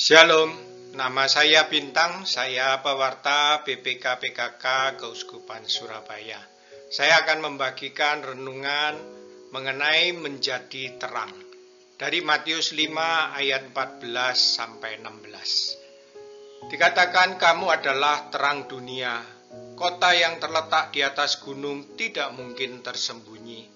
Shalom, nama saya Bintang, saya pewarta BPK PKK Keuskupan Surabaya. Saya akan membagikan renungan mengenai menjadi terang dari Matius 5 ayat 14 sampai 16. Dikatakan kamu adalah terang dunia, kota yang terletak di atas gunung tidak mungkin tersembunyi.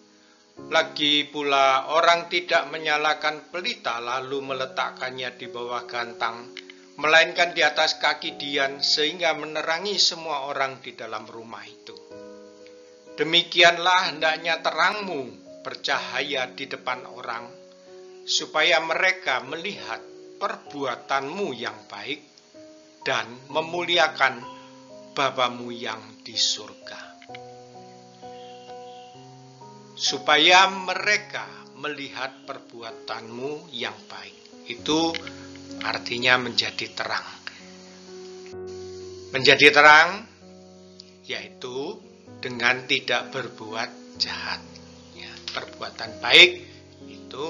Lagi pula orang tidak menyalakan pelita lalu meletakkannya di bawah gantang, melainkan di atas kaki dian sehingga menerangi semua orang di dalam rumah itu. Demikianlah hendaknya terangmu bercahaya di depan orang, supaya mereka melihat perbuatanmu yang baik dan memuliakan Bapamu yang di surga. Supaya mereka melihat perbuatanmu yang baik. Itu artinya menjadi terang. Menjadi terang yaitu dengan tidak berbuat jahat. Ya, perbuatan baik itu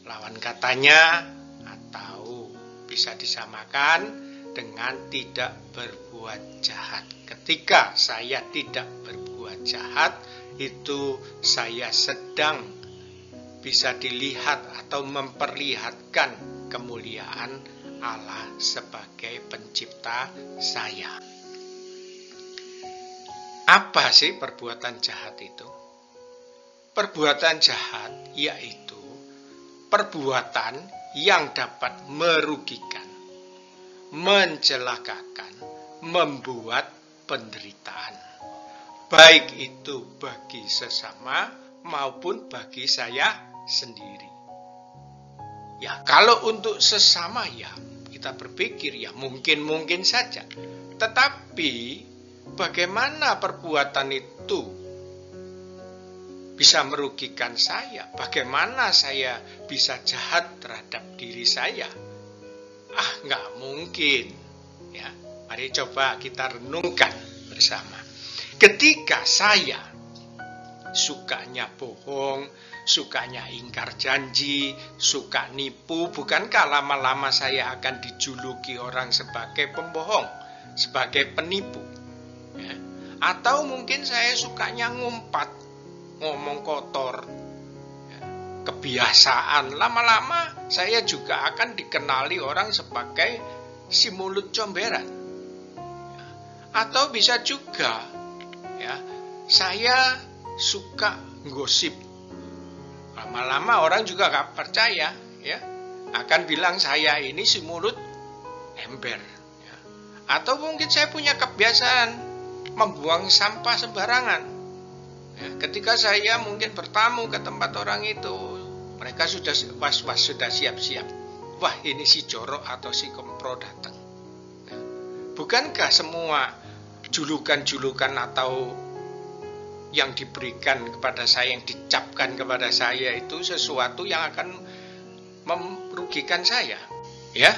lawan katanya atau bisa disamakan dengan tidak berbuat jahat. Ketika saya tidak berbuat jahat, itu saya sedang bisa dilihat atau memperlihatkan kemuliaan Allah sebagai pencipta saya. Apa sih perbuatan jahat itu? Perbuatan jahat yaitu perbuatan yang dapat merugikan, mencelakakan, membuat penderitaan. Baik itu bagi sesama maupun bagi saya sendiri. Ya, kalau untuk sesama ya kita berpikir ya mungkin saja. Tetapi bagaimana perbuatan itu bisa merugikan saya? Bagaimana saya bisa jahat terhadap diri saya? Nggak mungkin. Ya, mari coba kita renungkan bersama. Ketika saya sukanya bohong, sukanya ingkar janji, suka nipu, bukankah lama-lama saya akan dijuluki orang sebagai pembohong, sebagai penipu? Ya. Atau mungkin saya sukanya ngumpat, ngomong kotor, ya. Kebiasaan, lama-lama saya juga akan dikenali orang sebagai si mulut comberan. Ya. Atau bisa juga ya, saya suka gosip. Lama-lama orang juga gak percaya, ya, akan bilang saya ini si mulut ember. Ya. Atau mungkin saya punya kebiasaan membuang sampah sembarangan. Ya, ketika saya mungkin bertamu ke tempat orang itu, mereka sudah was-was, sudah siap-siap. Wah, ini si jorok atau si kempro datang. Ya. Bukankah semua julukan-julukan atau yang diberikan kepada saya, yang dicapkan kepada saya itu sesuatu yang akan merugikan saya, ya?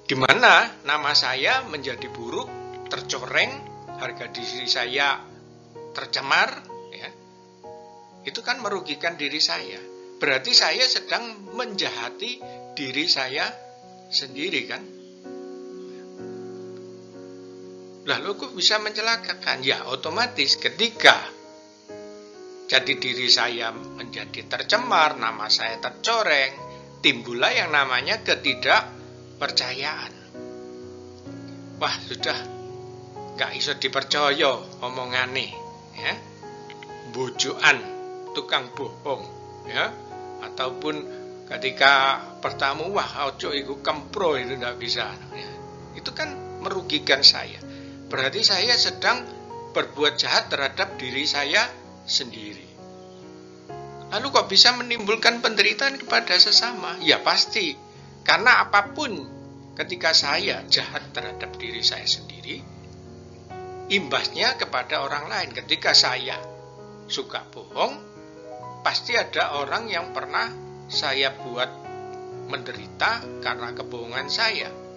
Di mana nama saya menjadi buruk, tercoreng, harga diri saya tercemar, ya? Itu kan merugikan diri saya. Berarti saya sedang menjahati diri saya sendiri, kan? Lalu kok bisa mencelakakan? Ya otomatis ketika jadi diri saya menjadi tercemar, nama saya tercoreng, timbullah yang namanya ketidakpercayaan. Wah, sudah gak iso dipercaya omongane, ya. Bojokan, tukang bohong, ya. Ataupun ketika bertamu, wah ojo iku kempro, itu gak bisa, ya. Itu kan merugikan saya. Berarti saya sedang berbuat jahat terhadap diri saya sendiri. Lalu kok bisa menimbulkan penderitaan kepada sesama? Ya pasti, karena apapun ketika saya jahat terhadap diri saya sendiri, imbasnya kepada orang lain. Ketika saya suka bohong, pasti ada orang yang pernah saya buat menderita karena kebohongan saya.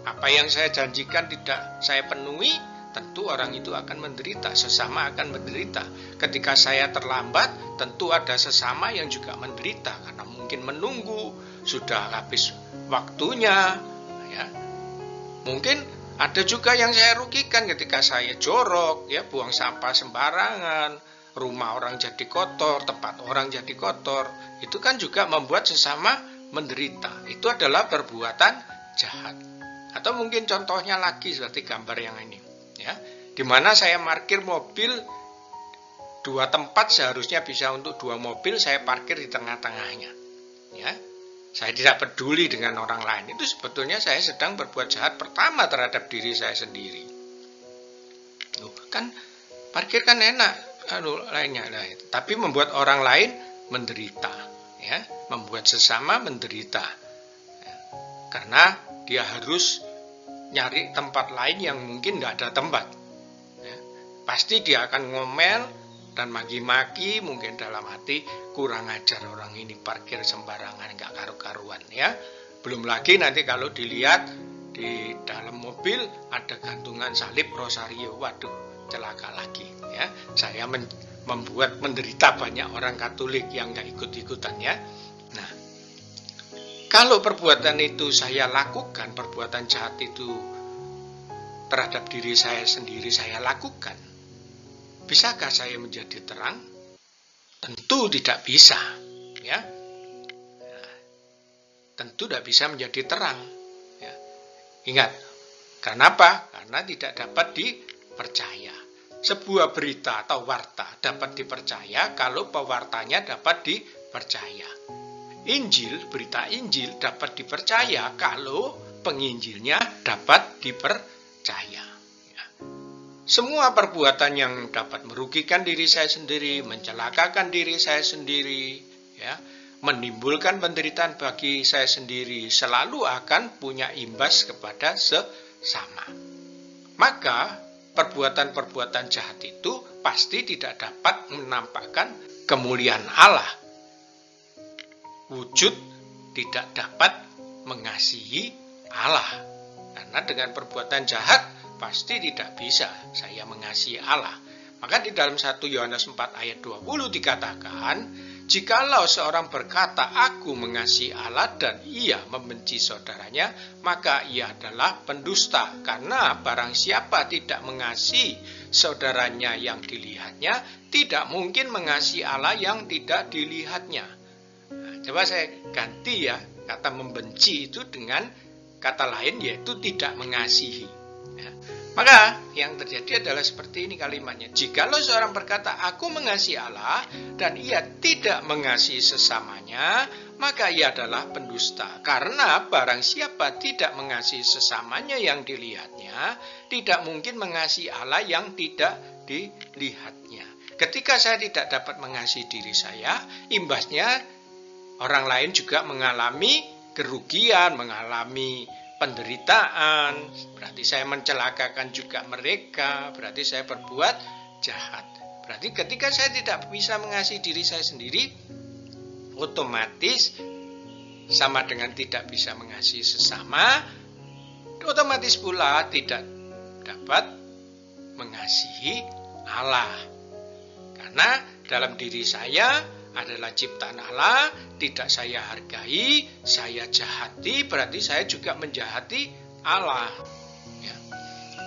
Apa yang saya janjikan tidak saya penuhi, tentu orang itu akan menderita, sesama akan menderita. Ketika saya terlambat, tentu ada sesama yang juga menderita, karena mungkin menunggu sudah habis waktunya, ya. Mungkin ada juga yang saya rugikan ketika saya jorok, ya, buang sampah sembarangan, rumah orang jadi kotor, tempat orang jadi kotor. Itu kan juga membuat sesama menderita. Itu adalah perbuatan jahat. Atau mungkin contohnya lagi seperti gambar yang ini, ya, di mana saya parkir mobil 2 tempat, seharusnya bisa untuk 2 mobil, saya parkir di tengah-tengahnya, ya. Saya tidak peduli dengan orang lain. Itu sebetulnya saya sedang berbuat jahat pertama terhadap diri saya sendiri. Kan parkir kan enak, lainnya, tapi membuat orang lain menderita, ya, membuat sesama menderita, ya. Karena dia harus nyari tempat lain yang mungkin nggak ada tempat, ya. Pasti dia akan ngomel dan maki-maki, mungkin dalam hati, kurang ajar orang ini parkir sembarangan, nggak karu-karuan, ya. Belum lagi nanti kalau dilihat di dalam mobil ada gantungan salib rosario, waduh, celaka lagi, ya. Saya membuat menderita banyak orang Katolik yang nggak ikut-ikutan, ya. Nah, kalau perbuatan itu saya lakukan, perbuatan jahat itu terhadap diri saya sendiri saya lakukan, bisakah saya menjadi terang? Tentu tidak bisa, ya. Nah, tentu tidak bisa menjadi terang, ya. Ingat, kenapa? Karena tidak dapat dipercaya. Sebuah berita atau warta dapat dipercaya kalau pewartanya dapat dipercaya. Injil, berita Injil dapat dipercaya kalau penginjilnya dapat dipercaya. Semua perbuatan yang dapat merugikan diri saya sendiri, mencelakakan diri saya sendiri, ya, menimbulkan penderitaan bagi saya sendiri, selalu akan punya imbas kepada sesama. Maka perbuatan-perbuatan jahat itu pasti tidak dapat menampakkan kemuliaan Allah. Wujud tidak dapat mengasihi Allah. Karena dengan perbuatan jahat pasti tidak bisa saya mengasihi Allah. Maka di dalam 1 Yohanes 4 ayat 20 dikatakan, jikalau seorang berkata, aku mengasihi Allah dan ia membenci saudaranya, maka ia adalah pendusta. Karena barang siapa tidak mengasihi saudaranya yang dilihatnya, tidak mungkin mengasihi Allah yang tidak dilihatnya. Nah, coba saya ganti, ya, kata membenci itu dengan kata lain, yaitu tidak mengasihi. Ya. Maka yang terjadi adalah seperti ini kalimatnya. Jikalau seorang berkata, aku mengasihi Allah, dan ia tidak mengasihi sesamanya, maka ia adalah pendusta. Karena barang siapa tidak mengasihi sesamanya yang dilihatnya, tidak mungkin mengasihi Allah yang tidak dilihatnya. Ketika saya tidak dapat mengasihi diri saya, imbasnya orang lain juga mengalami kerugian, mengalami penderitaan, berarti saya mencelakakan juga mereka, berarti saya berbuat jahat. Berarti ketika saya tidak bisa mengasihi diri saya sendiri, otomatis sama dengan tidak bisa mengasihi sesama, otomatis pula tidak dapat mengasihi Allah. Karena dalam diri saya adalah ciptaan Allah, tidak saya hargai, saya jahati, berarti saya juga menjahati Allah. Ya.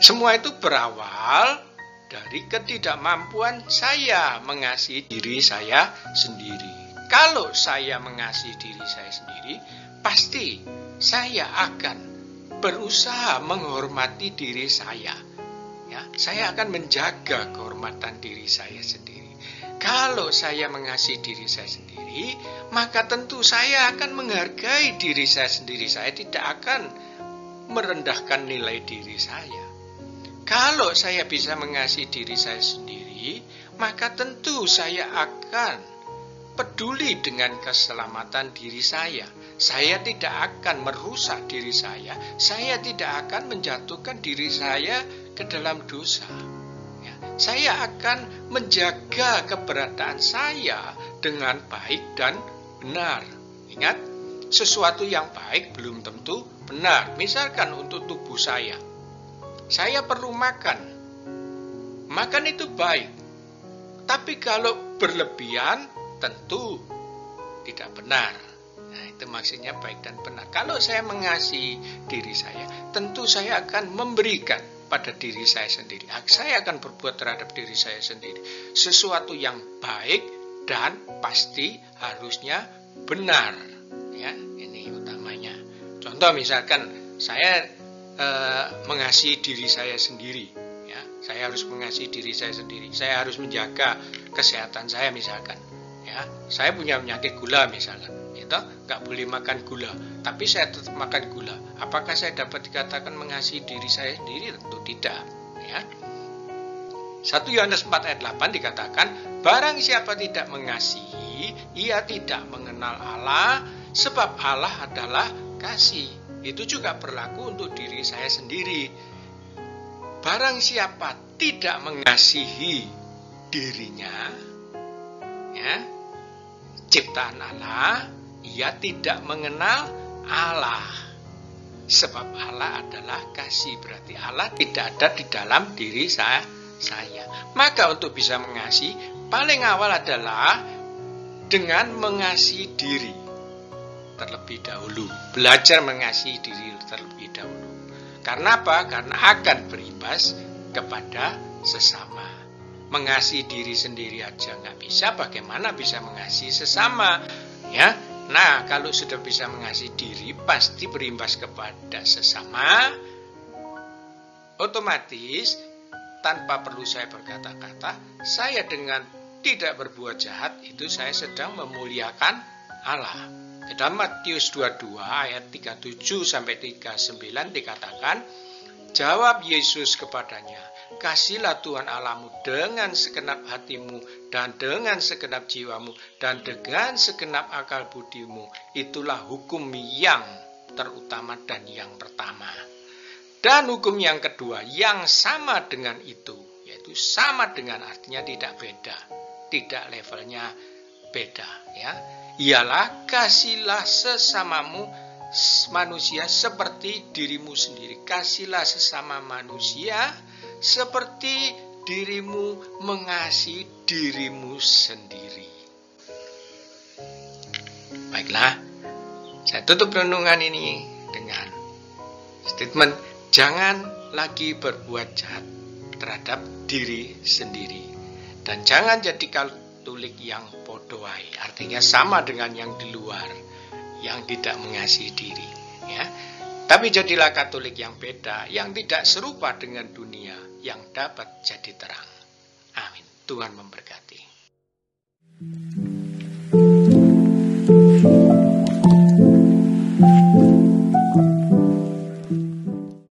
Semua itu berawal dari ketidakmampuan saya mengasihi diri saya sendiri. Kalau saya mengasihi diri saya sendiri, pasti saya akan berusaha menghormati diri saya. Ya, saya akan menjaga kehormatan diri saya sendiri. Kalau saya mengasihi diri saya sendiri, maka tentu saya akan menghargai diri saya sendiri. Saya tidak akan merendahkan nilai diri saya. Kalau saya bisa mengasihi diri saya sendiri, maka tentu saya akan peduli dengan keselamatan diri saya. Saya tidak akan merusak diri saya. Saya tidak akan menjatuhkan diri saya ke dalam dosa. Saya akan menjaga keberadaan saya dengan baik dan benar. Ingat, sesuatu yang baik belum tentu benar. Misalkan untuk tubuh saya perlu makan. Makan itu baik. Tapi kalau berlebihan tentu tidak benar. Nah, itu maksudnya baik dan benar. Kalau saya mengasihi diri saya, tentu saya akan memberikan pada diri saya sendiri. Saya akan berbuat terhadap diri saya sendiri sesuatu yang baik dan pasti harusnya benar. Ya, ini utamanya. Contoh misalkan saya mengasihi diri saya sendiri. Ya, saya harus mengasihi diri saya sendiri. Saya harus menjaga kesehatan saya misalkan. Ya, saya punya penyakit gula misalkan. Nggak boleh makan gula, tapi saya tetap makan gula. Apakah saya dapat dikatakan mengasihi diri saya sendiri? Tentu tidak. Ya. 1 Yohanes 4 ayat 8 dikatakan, barang siapa tidak mengasihi, ia tidak mengenal Allah, sebab Allah adalah kasih. Itu juga berlaku untuk diri saya sendiri. Barang siapa tidak mengasihi dirinya, ya, ciptaan Allah, ia tidak mengenal Allah. Sebab Allah adalah kasih. Berarti Allah tidak ada di dalam diri saya. Maka untuk bisa mengasihi, paling awal adalah dengan mengasihi diri terlebih dahulu. Belajar mengasihi diri terlebih dahulu. Karena apa? Karena akan berimbas kepada sesama. Mengasihi diri sendiri aja nggak bisa, bagaimana bisa mengasihi sesama? Ya. Nah, kalau sudah bisa mengasihi diri, pasti berimbas kepada sesama. Otomatis, tanpa perlu saya berkata-kata, saya dengan tidak berbuat jahat, itu saya sedang memuliakan Allah. Dalam Matius 22 ayat 37-39 dikatakan, jawab Yesus kepadanya, kasihlah Tuhan Allahmu dengan segenap hatimu dan dengan segenap jiwamu dan dengan segenap akal budimu. Itulah hukum yang terutama dan yang pertama. Dan hukum yang kedua yang sama dengan itu, yaitu sama dengan artinya tidak beda, tidak levelnya beda, ya. Ialah kasihlah sesamamu manusia seperti dirimu sendiri. Kasihlah sesama manusia seperti dirimu mengasihi dirimu sendiri. Baiklah, saya tutup renungan ini dengan statement, jangan lagi berbuat jahat terhadap diri sendiri. Dan jangan jadi Katolik yang podoai, artinya sama dengan yang di luar, yang tidak mengasihi diri. Ya. Tapi jadilah Katolik yang beda, yang tidak serupa dengan dunia, yang dapat jadi terang. Amin. Tuhan memberkati.